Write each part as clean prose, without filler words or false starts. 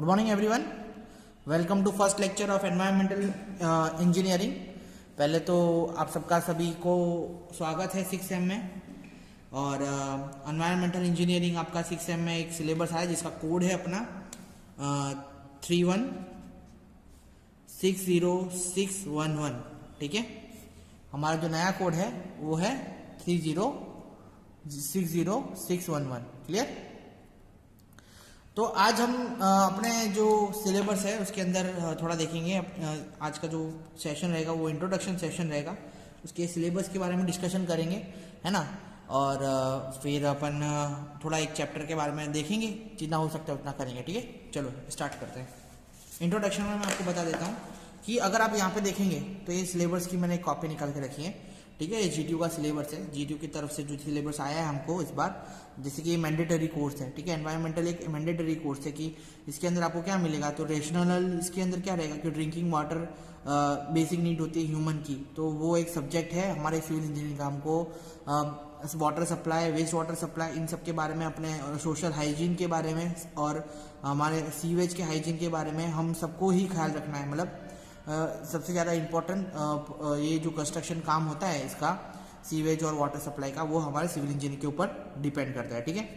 Good morning everyone, welcome to first lecture of environmental engineering. पहले तो आप सबका सभी को स्वागत है 6 सेम में। और एनवायरमेंटल इंजीनियरिंग आपका 6 सेम में एक सिलेबस है जिसका कोड है अपना 316061। ठीक है, हमारा जो नया कोड है वो है 306061। क्लियर? तो आज हम अपने जो सिलेबस है उसके अंदर थोड़ा देखेंगे। आज का जो सेशन रहेगा वो इंट्रोडक्शन सेशन रहेगा, उसके सिलेबस के बारे में डिस्कशन करेंगे, है ना। और फिर अपन थोड़ा एक चैप्टर के बारे में देखेंगे, जितना हो सकता है उतना करेंगे। ठीक है, चलो स्टार्ट करते हैं। इंट्रोडक्शन में मैं आपको बता देता हूँ कि अगर आप यहाँ पे देखेंगे तो ये सिलेबस की मैंने एक कॉपी निकाल के रखी है। ठीक है, ये GTU का सिलेबस है। GTU की तरफ से जो सिलेबस आया है हमको इस बार, जैसे कि ये मैंडेटरी कोर्स है। ठीक है, एनवायरमेंटल एक मैंडेटरी कोर्स है कि इसके अंदर आपको क्या मिलेगा। तो रेशनल इसके अंदर क्या रहेगा कि ड्रिंकिंग वाटर बेसिक नीड होती है ह्यूमन की, तो वो एक सब्जेक्ट है हमारे सिविल इंजीनियरिंग का। हमको water supply, waste water supply, इन सब के बारे में, अपने सोशल हाइजीन के बारे में और हमारे सीवेज के हाइजीन के बारे में हम सबको ही ख्याल रखना है। मतलब सबसे ज़्यादा इम्पोर्टेंट ये जो कंस्ट्रक्शन काम होता है इसका, सीवेज और वाटर सप्लाई का, वो हमारे सिविल इंजीनियरिंग के ऊपर डिपेंड करता है। ठीक है,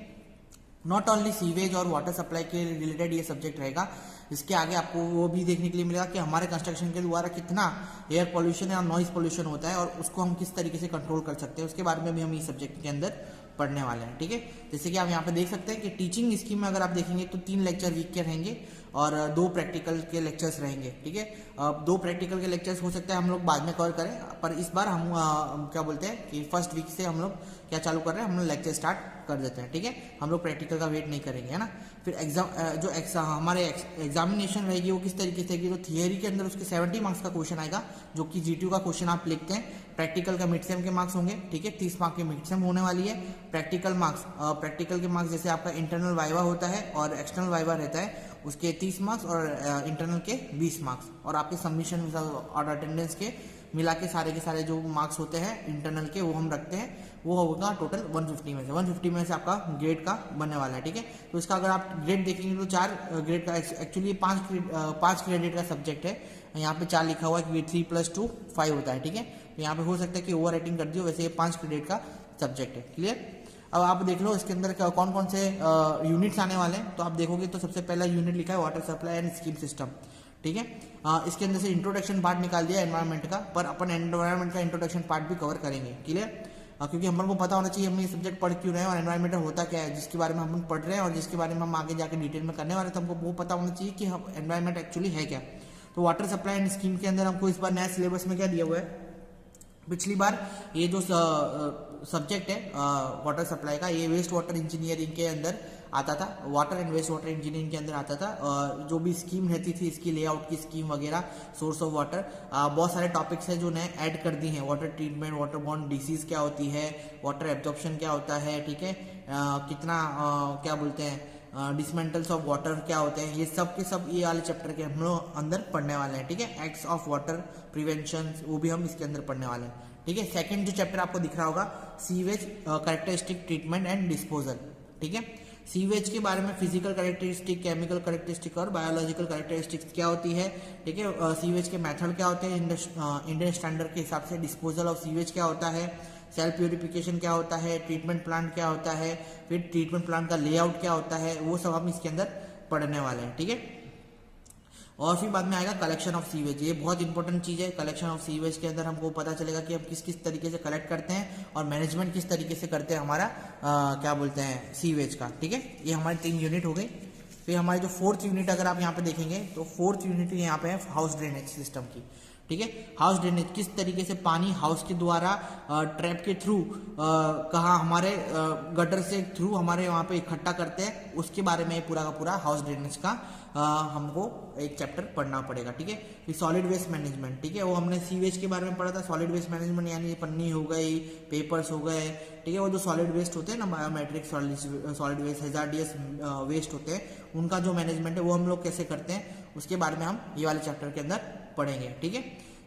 नॉट ओनली सीवेज और वाटर सप्लाई के रिलेटेड ये सब्जेक्ट रहेगा, इसके आगे आपको वो भी देखने के लिए मिलेगा कि हमारे कंस्ट्रक्शन के द्वारा कितना एयर पोल्यूशन या नॉइज पोल्यूशन होता है और उसको हम किस तरीके से कंट्रोल कर सकते हैं, उसके बारे में भी हम इस सब्जेक्ट के अंदर पढ़ने वाले हैं। ठीक है, जैसे कि आप यहाँ पे देख सकते हैं कि टीचिंग स्कीम में अगर आप देखेंगे तो 3 लेक्चर वीक के रहेंगे और 2 प्रैक्टिकल के लेक्चर्स रहेंगे। ठीक है, 2 प्रैक्टिकल के लेक्चर्स हो सकता है हम लोग बाद में कवर करें, पर इस बार हम क्या बोलते हैं कि फर्स्ट वीक से हम लोग क्या चालू कर रहे हैं, हम लोग लेक्चर स्टार्ट कर देते हैं। ठीक है, हम लोग प्रैक्टिकल का वेट नहीं करेंगे, है ना। फिर हमारे एग्जामिनेशन रहेगी वो किस तरीके से, तो थियरी के अंदर उसके 70 मार्क्स का क्वेश्चन आएगा, जो कि GTU का क्वेश्चन आप लिखते हैं। प्रैक्टिकल का मिड सेम के मार्क्स होंगे। ठीक है, 30 मार्क्स के मिड सेम होने वाली है। प्रैक्टिकल के मार्क्स जैसे आपका इंटरनल वाइवा होता है और एक्सटर्नल वाइवा रहता है, उसके 30 मार्क्स और इंटरनल के 20 मार्क्स, और आपके सबमिशन और अटेंडेंस के मिला के सारे जो मार्क्स होते हैं इंटरनल के, वो हम रखते हैं। वो होगा टोटल 150 में से आपका ग्रेड का बनने वाला है। ठीक है, तो इसका अगर आप ग्रेड देखेंगे तो 4 ग्रेड का, एक्चुअली 5 क्रेडिट का सब्जेक्ट है। यहाँ पे 4 लिखा हुआ है कि 3+2 5 होता है। ठीक है, तो यहाँ पे हो सकता है कि ओवर राइटिंग कर दियो, वैसे ये 5 क्रेडिट का सब्जेक्ट है। क्लियर? अब आप देख लो इसके अंदर कौन कौन से यूनिट्स आने वाले हैं। तो आप देखोगे तो सबसे पहला यूनिट लिखा है water supply and scheme system. ठीक है, इसके अंदर से इंट्रोडक्शन पार्ट निकाल दिया एनवायरनमेंट का, पर अपन एनवायरनमेंट का इंट्रोडक्शन पार्ट भी कवर करेंगे। क्लियर? क्योंकि हम लोग को पता होना चाहिए हम ये सब्जेक्ट पढ़ क्यों रहे हैं और एनवायरमेंटल होता क्या है, जिसके बारे में हम पढ़ रहे हैं और जिसके बारे में हम आगे जाकर डिटेल में करने वाले, तो हमको वो पता होना चाहिए कि हम एनवायरनमेंट एक्चुअली है क्या। तो वाटर सप्लाई एंड स्कीम के अंदर हमको इस बार नया सिलेबस में क्या दिया हुआ है, पिछली बार ये जो सब्जेक्ट है वाटर सप्लाई का, ये वेस्ट वाटर इंजीनियरिंग के अंदर आता था, water and waste water engineering के अंदर आता था। जो भी स्कीम रहती थी, इसकी लेआउट की स्कीम वगैरह, सोर्स ऑफ वाटर, बहुत सारे टॉपिक्स हैं जो नए ऐड कर दी हैं। Water treatment, water borne disease क्या होती है, वाटर एब्जॉर्प्शन क्या होता है, ठीक है, कितना क्या बोलते हैं, डिसमेंटल्स ऑफ वाटर क्या होते हैं, ये सब के सब ये वाले चैप्टर के हम लोग अंदर पढ़ने वाले हैं। ठीक है, एक्ट्स ऑफ वाटर प्रिवेंशन, वो भी हम इसके अंदर पढ़ने वाले हैं। ठीक है, सेकंड जो चैप्टर आपको दिख रहा होगा, sewage characteristic treatment and disposal. ठीक है, सीवेज के बारे में फिजिकल कैरेक्टरिस्टिक, केमिकल कैरेक्टरिस्टिक और बायोलॉजिकल कैरेक्टरिस्टिक्स क्या होती है। ठीक है, सीवेज के मेथड क्या होते हैं इंडियन स्टैंडर्ड के हिसाब से, डिस्पोजल ऑफ सीवेज क्या होता है, सेल्फ प्यूरिफिकेशन क्या होता है, ट्रीटमेंट प्लांट क्या होता है, फिर ट्रीटमेंट प्लांट का लेआउट क्या होता है, वो सब हम इसके अंदर पढ़ने वाले हैं। ठीक है, और फिर बाद में आएगा कलेक्शन ऑफ सीवेज। ये बहुत इंपॉर्टेंट चीज़ है। कलेक्शन ऑफ सीवेज के अंदर हमको पता चलेगा कि हम किस किस तरीके से कलेक्ट करते हैं और मैनेजमेंट किस तरीके से करते हैं हमारा क्या बोलते हैं सीवेज का। ठीक है, ये हमारी 3 यूनिट हो गई। फिर हमारी जो 4th यूनिट अगर आप यहाँ पे देखेंगे तो 4th यूनिट यहाँ पे है हाउस ड्रेनेज सिस्टम की। ठीक है, हाउस ड्रेनेज, किस तरीके से पानी हाउस के द्वारा ट्रैप के थ्रू कहाँ हमारे गटर से थ्रू हमारे वहाँ पे इकट्ठा करते हैं, उसके बारे में पूरा का पूरा हाउस ड्रेनेज का हमको एक चैप्टर पढ़ना पड़ेगा। ठीक है, फिर सॉलिड वेस्ट मैनेजमेंट। ठीक है, वो हमने सीवेज के बारे में पढ़ा था। सॉलिड वेस्ट मैनेजमेंट यानी पन्नी हो गई, पेपर्स हो गए, ठीक है, वो जो सॉलिड वेस्ट होते हैं ना, biometric solid waste, hazardous waste होते हैं, उनका जो मैनेजमेंट है वो हम लोग कैसे करते हैं, उसके बारे में हम ये वाले चैप्टर के अंदर पढ़ेंगे। ठीक है,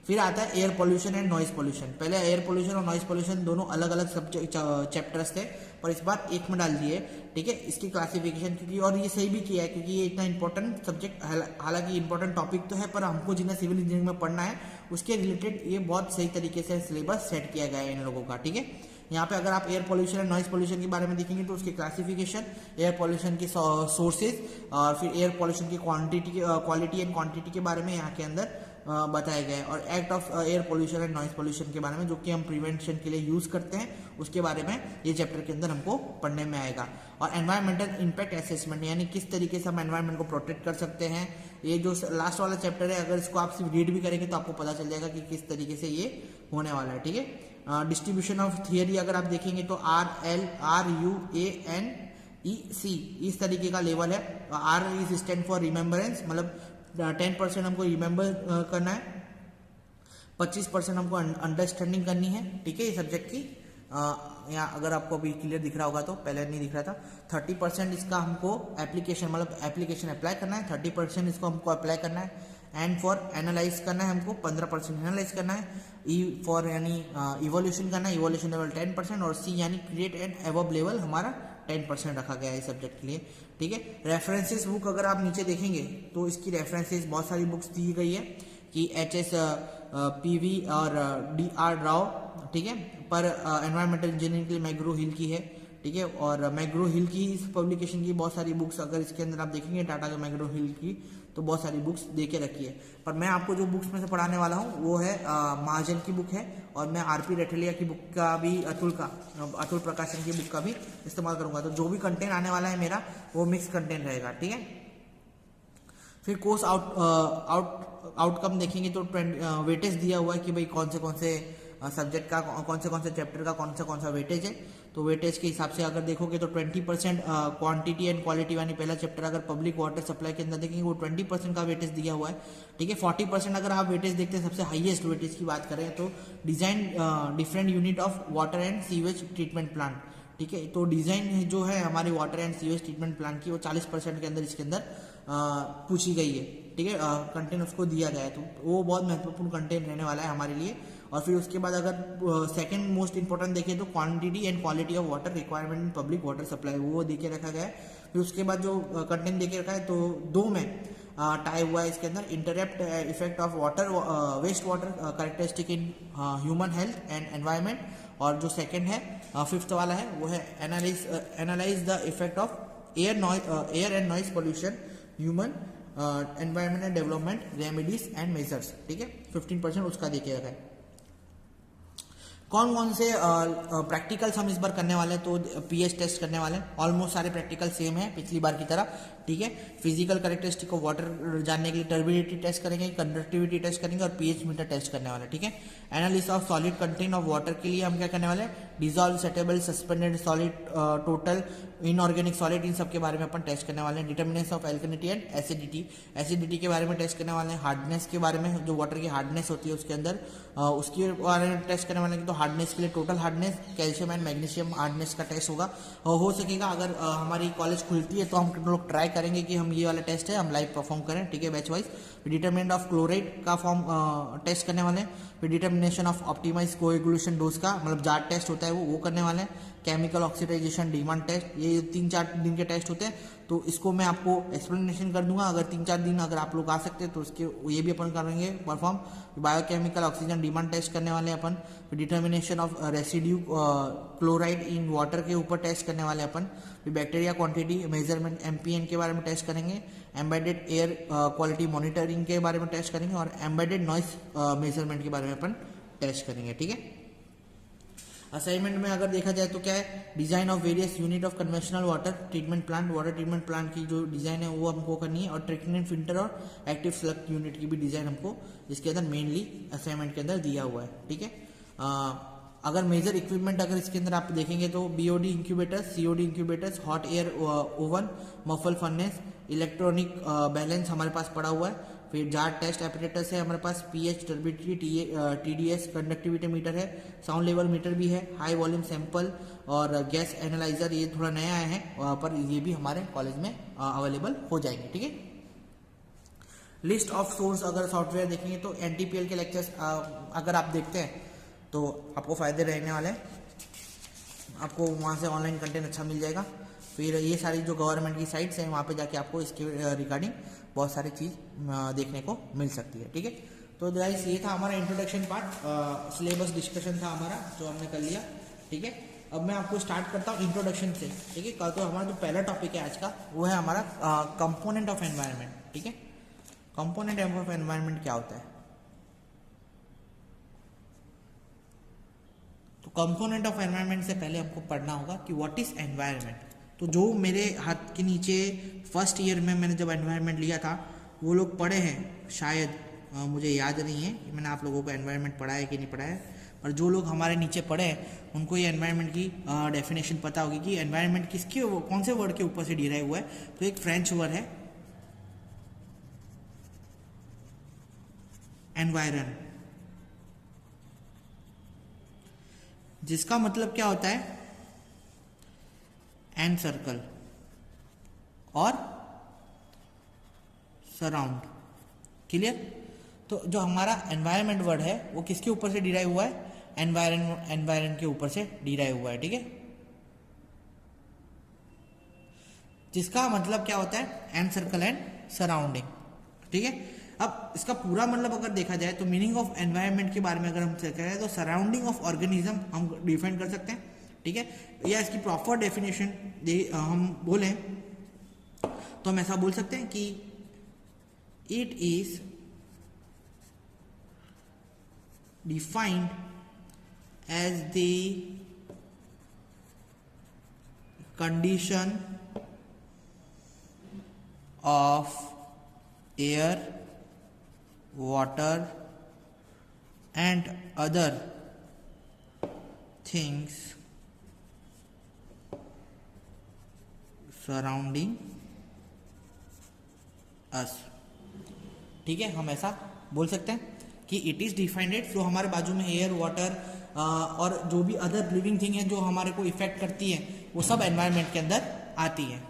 फिर आता है air pollution and noise pollution. पहले एयर पोल्यूशन और नॉइज पोल्यूशन दोनों अलग अलग सब्जेक्ट चैप्टर्स थे, पर इस बार एक में डाल दिए, ठीक है, इसकी क्लासिफिकेशन, क्योंकि और ये सही भी किया है क्योंकि ये इतना इंपॉर्टेंट सब्जेक्ट, हालांकि इंपॉर्टेंट टॉपिक तो है, पर हमको जिन्हें सिविल इंजीनियरिंग में पढ़ना है उसके रिलेटेड ये बहुत सही तरीके से सिलेबस सेट किया गया है इन लोगों का, ठीक है। यहाँ पे अगर आप air pollution and noise pollution के बारे में देखेंगे तो उसकी क्लासिफिकेशन, एयर पोल्यूशन की सोर्सेज और फिर एयर पोल्यूशन की क्वालिटी एंड क्वांटिटी के बारे में यहाँ के अंदर बताया गया है, और act of air pollution and noise pollution के बारे में जो कि हम प्रिवेंशन के लिए यूज करते हैं उसके बारे में ये चैप्टर के अंदर हमको पढ़ने में आएगा। और एनवायरमेंटल इम्पैक्ट असेसमेंट, यानी किस तरीके से हम एनवायरमेंट को प्रोटेक्ट कर सकते हैं, ये जो लास्ट वाला चैप्टर है, अगर इसको आप सिर्फ रीड भी करेंगे तो आपको पता चल जाएगा कि किस तरीके से ये होने वाला है, ठीक है। डिस्ट्रीब्यूशन ऑफ थियरी अगर आप देखेंगे तो RLRUANEC इस तरीके का लेवल है। R is stand for remembrance, मतलब 10% हमको रिमेम्बर करना है, 25% हमको अंडरस्टैंडिंग करनी है, ठीक है, ये सब्जेक्ट की। यहाँ अगर आपको अभी क्लियर दिख रहा होगा तो पहले नहीं दिख रहा था। 30% इसका हमको एप्लीकेशन, मतलब एप्लीकेशन अप्लाई करना है, 30% इसको हमको अप्लाई करना है। एंड फॉर एनालाइज करना है हमको 15% एनालाइज करना है। ई फॉर यानी इवोल्यूशन करना है, इवोल्यूशन लेवल 10%, और सी यानी क्रिएट एंड एवब लेवल हमारा 10% रखा गया है इस सब्जेक्ट के लिए, ठीक है। रेफरेंसेस बुक अगर आप नीचे देखेंगे तो इसकी रेफरेंसेस बहुत सारी बुक्स दी गई है कि HSPV और DR राव, ठीक है, पर एनवायरमेंटल इंजीनियरिंग के लिए मैग्रो हिल की है, ठीक है, और मैग्रो हिल की इस पब्लिकेशन की बहुत सारी बुक्स अगर इसके अंदर आप देखेंगे टाटा के मैग्रो हिल की, तो बहुत सारी बुक्स दे के रखी है। पर मैं आपको जो बुक्स में से पढ़ाने वाला हूँ वो है महाजन की बुक है, और मैं RP रेठलिया की बुक का भी, अतुल प्रकाशन की बुक का भी इस्तेमाल करूंगा। तो जो भी कंटेंट आने वाला है मेरा वो मिक्स कंटेंट रहेगा, ठीक है। फिर कोर्स आउटकम देखेंगे तो वेटेज दिया हुआ है कि भाई कौन से सब्जेक्ट का, कौन से चैप्टर का कौन सा वेटेज है। तो वेटेज के हिसाब से अगर देखोगे तो 20% क्वांटिटी एंड क्वालिटी, यानी पहला चैप्टर अगर पब्लिक वाटर सप्लाई के अंदर देखेंगे वो 20% का वेटेज दिया हुआ है, ठीक है। 40% अगर आप वेटेज देखते हैं, सबसे हाईएस्ट वेटेज की बात करें तो design different unit of water and sewage treatment plant, ठीक है। तो डिजाइन जो है हमारी water and sewage treatment plant की वो 40% के अंदर इसके अंदर पूछी गई है, ठीक है, कंटेंट उसको दिया गया है। तो वो बहुत महत्वपूर्ण कंटेंट रहने वाला है हमारे लिए। और फिर उसके बाद अगर सेकंड मोस्ट इंपॉर्टेंट देखें तो quantity and quality of water requirement in public water supply, वो देके रखा गया है। फिर उसके बाद जो कंटेंट देके रखा है तो 2 में टाइप हुआ है इसके अंदर, interpret effect of water waste water characteristic in human health and environment, और जो सेकंड है 5th वाला है वो है analyse the effect of air and noise pollution human environment and development remedies and measures, ठीक है। 15% उसका देके रखा है। कौन से प्रैक्टिकल्स हम इस बार करने वाले हैं, तो पीएच टेस्ट करने वाले हैं। ऑलमोस्ट सारे प्रैक्टिकल सेम है पिछली बार की तरह, ठीक है। फिजिकल कैरेक्टरिस्टिक ऑफ वाटर जानने के लिए टर्बिडिटी टेस्ट करेंगे, कंडक्टिविटी टेस्ट करेंगे, और पीएच मीटर टेस्ट करने वाले, ठीक है। Analysis of solid content of water के लिए हम क्या करने वाले हैं, dissolve, settleable, suspended solid, total, inorganic solid, इन सब के बारे में अपन टेस्ट करने वाले हैं। Determinants of alkalinity and acidity के बारे में टेस्ट करने वाले हैं। हार्डनेस के बारे में, जो वाटर की हार्डनेस होती है उसके अंदर उसके बारे में टेस्ट करने वाले हैं। तो हार्डनेस के लिए total hardness, calcium and magnesium hardness का टेस्ट होगा। हो सकेगा अगर हमारी कॉलेज खुलती है तो हम लोग ट्राई करेंगे कि हम ये वाला टेस्ट है हम लाइव परफॉर्म करें, ठीक है, batch wise. Determinant of chloride का फॉर्म टेस्ट करने वाले हैं। फिर determination of optimise coagulation dose का, मतलब जाट टेस्ट होता है वो करने वाले हैं। केमिकल ऑक्सीडाइजेशन डिमांड टेस्ट, ये 3-4 दिन के टेस्ट होते हैं, तो इसको मैं आपको एक्सप्लेनेशन कर दूंगा। अगर 3-4 दिन अगर आप लोग आ सकते हैं तो उसके ये भी अपन करेंगे perform. Biochemical oxygen demand test करने वाले अपन। फिर determination of residue chloride in water के ऊपर टेस्ट करने वाले अपन। फिर बैक्टीरिया क्वांटिटी मेजरमेंट MPN के बारे में टेस्ट करेंगे। एम्बेडेड एयर क्वालिटी मॉनिटरिंग के बारे में टेस्ट करेंगे, और एम्बेडेड नॉइस मेजरमेंट के बारे में अपन टेस्ट करेंगे, ठीक है। असाइनमेंट में अगर देखा जाए तो क्या है, design of various unit of conventional water treatment plant की जो डिजाइन है वो हमको करनी है, और ट्रीटमेंट फिल्टर और एक्टिव स्लग यूनिट की भी डिजाइन हमको इसके अंदर मेनली असाइनमेंट के अंदर दिया हुआ है, ठीक है। अगर मेजर इक्विपमेंट अगर इसके अंदर आप देखेंगे तो BOD incubators, COD incubators, hot air oven, muffle furnace, electronic balance हमारे पास पड़ा हुआ है। फिर जार टेस्ट एपरेटस है हमारे पास, pH, turbidity, TDS, conductivity meter है, साउंड लेवल मीटर भी है, हाई वॉल्यूम सैंपल और गैस एनालाइजर, ये थोड़ा नया आया है पर ये भी हमारे कॉलेज में अवेलेबल हो जाएंगे, ठीक है। लिस्ट ऑफ सोर्स अगर सॉफ्टवेयर देखेंगे तो NTPL के लेक्चर्स अगर आप देखते हैं तो आपको फ़ायदे रहने वाले हैं, आपको वहाँ से ऑनलाइन कंटेंट अच्छा मिल जाएगा। फिर ये सारी जो गवर्नमेंट की साइट्स हैं वहाँ पे जाके आपको इसके रिगार्डिंग बहुत सारी चीज़ देखने को मिल सकती है। ठीक है, तो गाइस ये था हमारा इंट्रोडक्शन पार्ट, सिलेबस डिस्कशन था हमारा जो हमने कर लिया। ठीक है, अब मैं आपको स्टार्ट करता हूँ इंट्रोडक्शन से। ठीक है, कल तो हमारा जो पहला टॉपिक है आज का वो है हमारा कंपोनेंट ऑफ एनवायरनमेंट। ठीक है, कंपोनेंट ऑफ एनवायरनमेंट क्या होता है? तो कंपोनेंट ऑफ एनवायरनमेंट से पहले हमको पढ़ना होगा कि व्हाट इज एनवायरनमेंट। तो जो मेरे हाथ के नीचे फर्स्ट ईयर में मैंने जब एनवायरनमेंट लिया था वो लोग पढ़े हैं शायद, मुझे याद नहीं है कि मैंने आप लोगों को एनवायरनमेंट पढ़ा है कि नहीं पढ़ा है, पर जो लोग हमारे नीचे पढ़े हैं उनको ये एनवायरनमेंट की डेफिनेशन पता होगी कि एनवायरनमेंट किसके कौन से वर्ड के ऊपर से डिराइव हुआ है। तो एक फ्रेंच वर्ड है एनवायरन, जिसका मतलब क्या होता है एन सर्कल और सराउंड। क्लियर? तो जो हमारा एनवायरनमेंट वर्ड है वो किसके ऊपर से डिराइव हुआ है? एनवायरन के ऊपर से डिराइव हुआ है। ठीक है, जिसका मतलब क्या होता है एन सर्कल एंड सराउंडिंग। ठीक है, अब इसका पूरा मतलब अगर देखा जाए तो मीनिंग ऑफ एनवायरनमेंट के बारे में अगर हम करें तो सराउंडिंग ऑफ ऑर्गेनिज्म हम डिफाइन कर सकते हैं। ठीक है, या इसकी प्रॉपर डेफिनेशन हम बोलें तो हम ऐसा बोल सकते हैं कि it is defined as the condition of air, water and other things surrounding us। ठीक है, हम ऐसा बोल सकते हैं कि इट इज डिफाइंड, जो हमारे बाजू में एयर, वाटर और जो भी अदर लिविंग थिंग है जो हमारे को इफेक्ट करती है वो सब एनवायरनमेंट के अंदर आती है।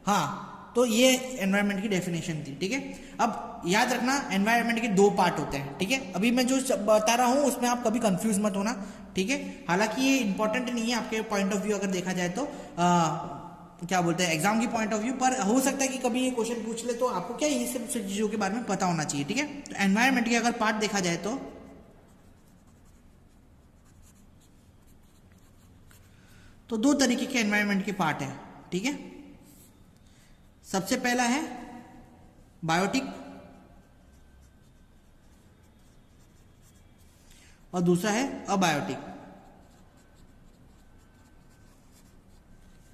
हाँ, तो ये एनवायरनमेंट की डेफिनेशन थी। ठीक है, अब याद रखना एनवायरनमेंट के दो पार्ट होते हैं। ठीक है, अभी मैं जो बता रहा हूं उसमें आप कभी कंफ्यूज मत होना। ठीक है, हालांकि ये इंपॉर्टेंट नहीं है आपके पॉइंट ऑफ व्यू अगर देखा जाए तो क्या बोलते हैं एग्जाम की पॉइंट ऑफ व्यू, पर हो सकता है कि कभी ये क्वेश्चन पूछ ले तो आपको क्या ये सब चीजों के बारे में पता होना चाहिए। ठीक है, तो एनवायरनमेंट के अगर पार्ट देखा जाए तो दो तरीके के एनवायरनमेंट के पार्ट है। ठीक है, सबसे पहला है बायोटिक और दूसरा है अबायोटिक।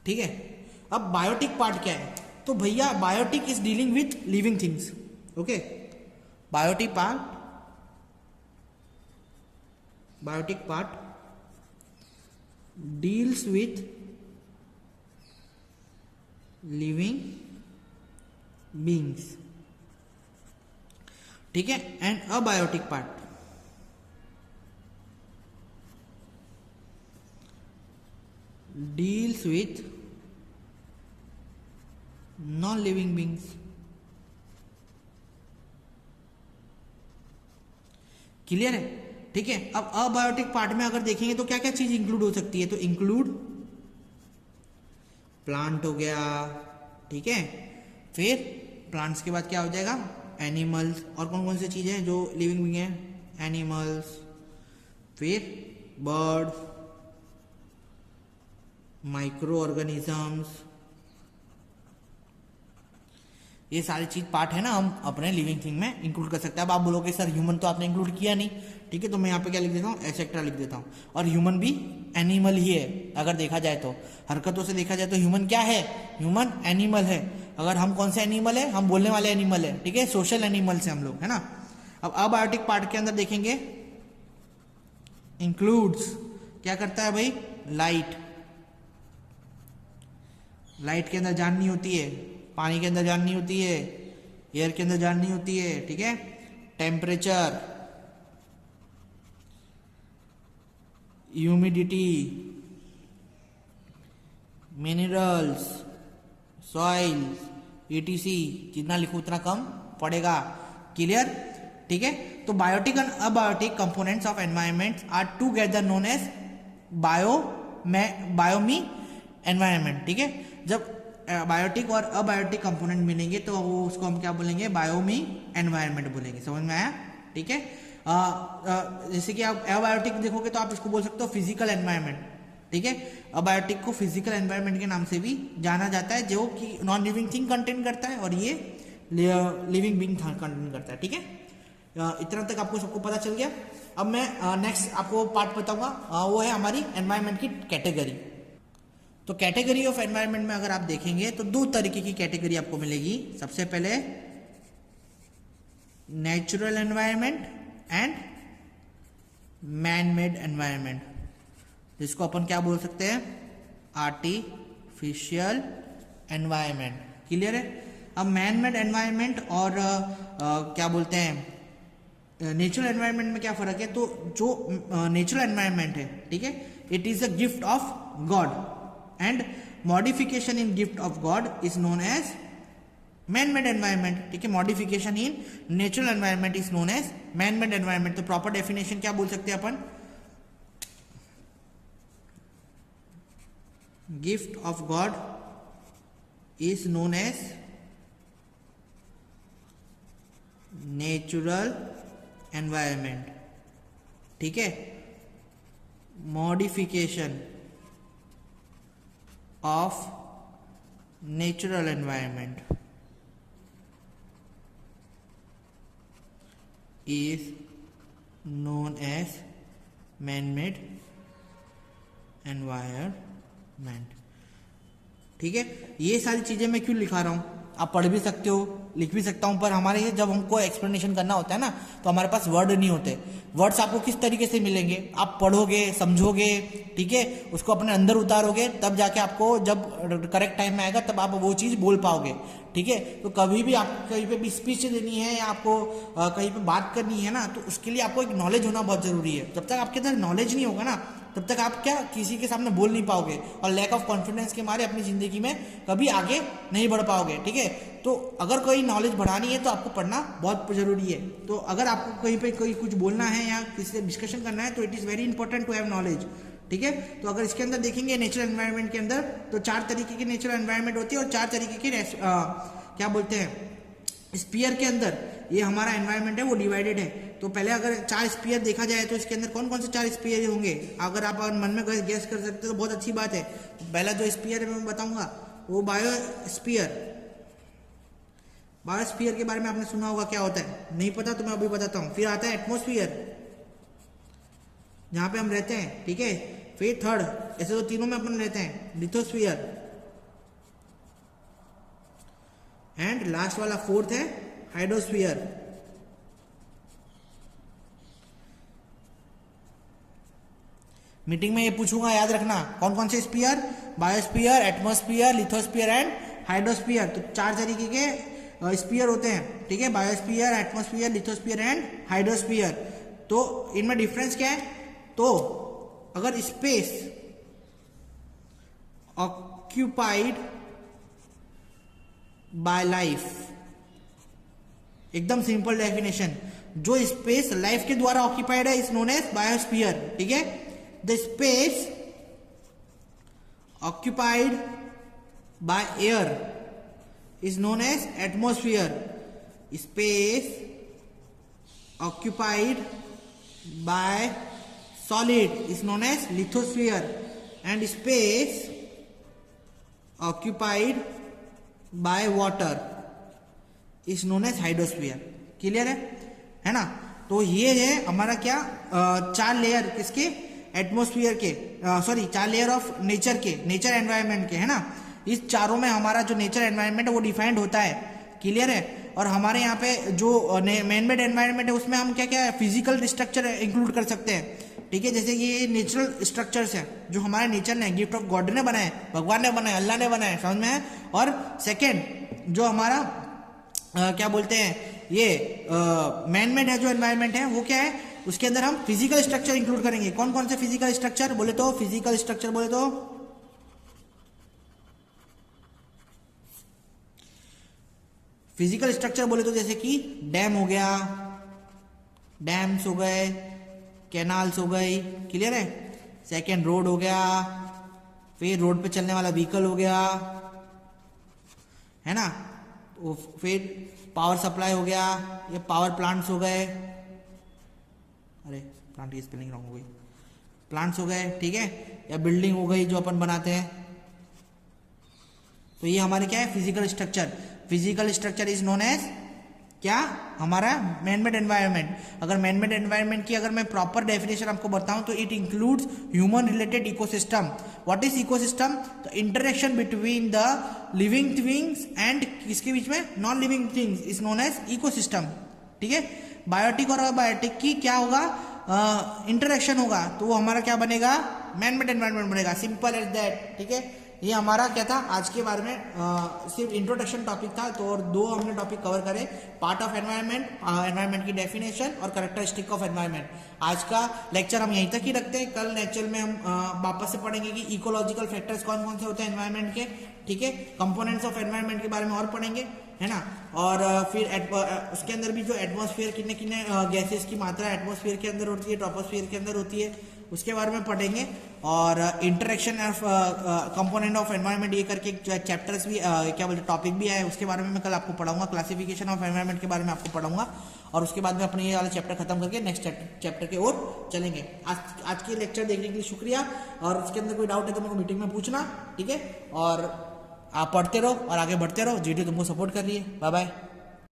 ठीक है, अब बायोटिक पार्ट क्या है? तो भैया biotic is dealing with living things. Okay, biotic part deals with living beings. ठीक है, and abiotic part deals with non living beings. Clear है? ठीक है, अब अबायोटिक पार्ट में अगर देखेंगे तो क्या क्या चीज इंक्लूड हो सकती है? तो इंक्लूड प्लांट हो गया। ठीक है, फिर प्लांट्स के बाद क्या हो जाएगा एनिमल्स, और कौन कौन सी चीजें हैं जो लिविंग बीइंग है? एनिमल्स, फिर बर्ड्स, माइक्रो ऑर्गेनिजम्स, ये सारी चीज पार्ट है ना, हम अपने लिविंग थिंग में इंक्लूड कर सकते हैं। अब आप बोलोगे सर ह्यूमन तो आपने इंक्लूड किया नहीं। ठीक है, तो मैं यहाँ पे क्या लिख देता हूँ एटसेट्रा लिख देता हूँ, और ह्यूमन भी एनिमल ही है अगर देखा जाए तो, हरकतों से देखा जाए तो ह्यूमन क्या है? ह्यूमन एनिमल है। अगर हम कौन से एनिमल है? हम बोलने वाले एनिमल है। ठीक है, सोशल एनिमल्स है हम लोग, है ना। अब अबायोटिक पार्ट के अंदर देखेंगे इंक्लूड्स, क्या करता है भाई? लाइट, लाइट के अंदर जान नहीं होती है, पानी के अंदर जान नहीं होती है, एयर के अंदर जान नहीं होती है। ठीक है, temperature, humidity, minerals, soil, ETC जितना लिखूं उतना कम पड़ेगा। क्लियर? ठीक है। तो biotic and abiotic components of environment are together known as biome environment. ठीक है। जब बायोटिक और अबायोटिक कंपोनेंट मिलेंगे तो वो उसको हम क्या बोलेंगे? बायोमी एनवायरमेंट बोलेंगे। समझ में आया? ठीक है। जैसे कि आप अबायोटिक देखोगे तो आप इसको बोल सकते हो फिजिकल एनवायरमेंट। ठीक है। अबायोटिक को फिजिकल एनवायरमेंट के नाम से भी जाना जाता है, जो कि नॉन लिविंग थिंग कंटेन करता है, और ये लिविंग बीइंग कंटेन करता है। ठीक है। इतना तक आपको सबको पता चल गया। अब मैं नेक्स्ट आपको पार्ट बताऊंगा, वो है हमारी एनवायरमेंट की कैटेगरी। तो कैटेगरी ऑफ एनवायरमेंट में अगर आप देखेंगे तो दो तरीके की कैटेगरी आपको मिलेगी। सबसे पहले natural environment and man made environment, जिसको अपन क्या बोल सकते हैं? Artificial environment. क्लियर है? अब मैन मेड एनवायरमेंट और क्या बोलते हैं नेचुरल एनवायरमेंट में क्या फर्क है? तो जो नेचुरल एनवायरमेंट है, ठीक है, it is a gift of God and modification in gift of God is known as man made environment. ठीक है। Modification in natural environment is known as man made environment. तो प्रॉपर डेफिनेशन क्या बोल सकते हैं अपन? Gift of God is known as natural environment. ठीक है। Modification of natural environment is known as man-made environment। ठीक है। ये सारी चीजें मैं क्यों लिखा रहा हूं? आप पढ़ भी सकते हो, लिख भी सकता हूं, पर हमारे ये जब हमको एक्सप्लेनेशन करना होता है ना, तो हमारे पास वर्ड नहीं होते। वर्ड्स आपको किस तरीके से मिलेंगे? आप पढ़ोगे, समझोगे, ठीक है, उसको अपने अंदर उतारोगे, तब जाके आपको जब करेक्ट टाइम में आएगा तब आप वो चीज़ बोल पाओगे। ठीक है। तो कभी भी आप कहीं पे भी स्पीच देनी है या आपको कहीं पे बात करनी है ना, तो उसके लिए आपको एक नॉलेज होना बहुत जरूरी है। जब तक आपके अंदर नॉलेज नहीं होगा ना, तब तक आप क्या किसी के सामने बोल नहीं पाओगे, और लैक ऑफ कॉन्फिडेंस के मारे अपनी जिंदगी में कभी आगे नहीं बढ़ पाओगे। ठीक है। तो अगर कोई नॉलेज बढ़ानी है तो आपको पढ़ना बहुत जरूरी है। तो अगर आपको कहीं पे कोई कुछ बोलना है या किसी से डिस्कशन करना है तो it is very important to have knowledge. ठीक है। तो अगर इसके अंदर देखेंगे नेचुरल एनवायरनमेंट के अंदर, तो 4 तरीके की नेचुरल एनवायरनमेंट होती है और 4 तरीके की क्या बोलते हैं स्पीयर के अंदर ये हमारा एनवायरनमेंट है वो डिवाइडेड है। तो पहले अगर 4 स्पीयर देखा जाए तो इसके अंदर कौन कौन से 4 स्पीयर होंगे? अगर आप मन में गेस कर सकते हो तो बहुत अच्छी बात है। पहला जो स्पीयर है मैं बताऊंगा वो बायोस्फीयर। बायोस्फीयर के बारे में आपने सुना होगा, क्या होता है? नहीं पता तो मैं अभी बताता हूँ। फिर आता है एटमॉस्फेयर, जहाँ पे हम रहते हैं। ठीक है। फिर थर्ड, ऐसे तो तीनों में अपन रहते हैं, लिथोस्फीयर, एंड लास्ट वाला फोर्थ है हाइड्रोस्फीयर। मीटिंग में ये पूछूंगा, याद रखना कौन कौन से sphere? Biosphere, atmosphere, lithosphere and hydrosphere. तो 4 तरीके के स्पीयर होते हैं। ठीक है। Biosphere, atmosphere, lithosphere and hydrosphere. तो इनमें डिफरेंस क्या है? तो अगर स्पेस ऑक्यूपाइड बाय लाइफ, एकदम सिंपल डेफिनेशन, जो स्पेस लाइफ के द्वारा ऑक्यूपाइड है इज नोन एज बायोस्फीयर। ठीक है। The space occupied by air is known as atmosphere. Space occupied by solid is known as lithosphere and space occupied by water is known as hydrosphere। Clear है ना? तो ये है हमारा क्या 4 layer किसके? एटमॉस्फेयर के, सॉरी 4 लेयर ऑफ नेचर के, नेचर एनवायरनमेंट के, है ना? इस चारों में हमारा जो नेचर एनवायरनमेंट है वो डिफाइंड होता है। क्लियर है? और हमारे यहाँ पे जो मैन मेड एनवायरनमेंट है उसमें हम क्या क्या फिजिकल स्ट्रक्चर इंक्लूड कर सकते हैं। ठीक है। जैसे ये नेचुरल स्ट्रक्चर्स हैं जो हमारे नेचर ने, गिफ्ट ऑफ गॉड ने बनाए, भगवान ने बनाए, अल्लाह ने बनाए, समझ में है? और सेकेंड जो हमारा क्या बोलते हैं ये मैन मेड है जो एनवायरनमेंट है वो क्या है? उसके अंदर हम फिजिकल स्ट्रक्चर इंक्लूड करेंगे। कौन कौन से फिजिकल स्ट्रक्चर बोले तो? फिजिकल स्ट्रक्चर बोले तो फिजिकल स्ट्रक्चर बोले तो जैसे कि डैम हो गया, डैम्स हो गए, कैनाल्स हो गई, क्लियर है। सेकेंड रोड हो गया, फिर रोड पे चलने वाला व्हीकल हो गया, है ना। फिर पावर सप्लाई हो गया, ये पावर प्लांट्स हो गए, अरे प्लांट की स्पेलिंग रॉन्ग हो गई, प्लांट्स हो गए, ठीक है। या बिल्डिंग हो गई जो अपन बनाते हैं। तो ये हमारे क्या है, physical structure. Physical structure is known as क्या, हमारा मैनमेड एनवायरनमेंट। अगर मैनमेड एनवायरनमेंट की अगर मैं प्रॉपर डेफिनेशन आपको बताऊं तो it includes human related ecosystem. What is ecosystem? The interaction between the living things and किसके बीच में, non living things is known as ecosystem, ठीक है। बायोटिक और अबायोटिक की क्या होगा, इंटरेक्शन होगा, तो वो हमारा क्या बनेगा, मैनमेड एनवायरनमेंट बनेगा, सिंपल एज दैट, ठीक है। ये हमारा क्या था आज के बारे में, सिर्फ इंट्रोडक्शन टॉपिक था। तो और दो हमने टॉपिक कवर करे, पार्ट ऑफ एनवायरनमेंट, एनवायरनमेंट की डेफिनेशन और कैरेक्टरिस्टिक ऑफ एनवायरनमेंट। आज का लेक्चर हम यहीं तक ही रखते हैं। कल लेक्चर में हम वापस से पढ़ेंगे कि इकोलॉजिकल फैक्टर्स कौन कौन से होते हैं एनवायरनमेंट के, ठीक है। कंपोनेंट्स ऑफ एनवायरनमेंट के बारे में और पढ़ेंगे, है ना। और फिर उसके अंदर भी जो एटमॉस्फेयर कितने कितने गैसेस की मात्रा एटमॉस्फेयर के अंदर होती है, ट्रोपोस्फेयर के अंदर होती है, उसके बारे में पढ़ेंगे। और interaction of component of environment ये करके चैप्टर्स भी क्या बोलते टॉपिक भी आए, उसके बारे में मैं कल आपको पढ़ाऊंगा। क्लासिफिकेशन ऑफ एनवायरनमेंट के बारे में आपको पढ़ाऊंगा। और उसके बाद में अपने ये वाला चैप्टर खत्म करके नेक्स्ट चैप्टर के ओर चलेंगे। आज के लेक्चर देखने के लिए शुक्रिया। और उसके अंदर कोई डाउट है तो मेरे को मीटिंग में पूछना, ठीक है। और आप पढ़ते रहो और आगे बढ़ते रहो, जीडी तुमको सपोर्ट कर रही है। Bye bye.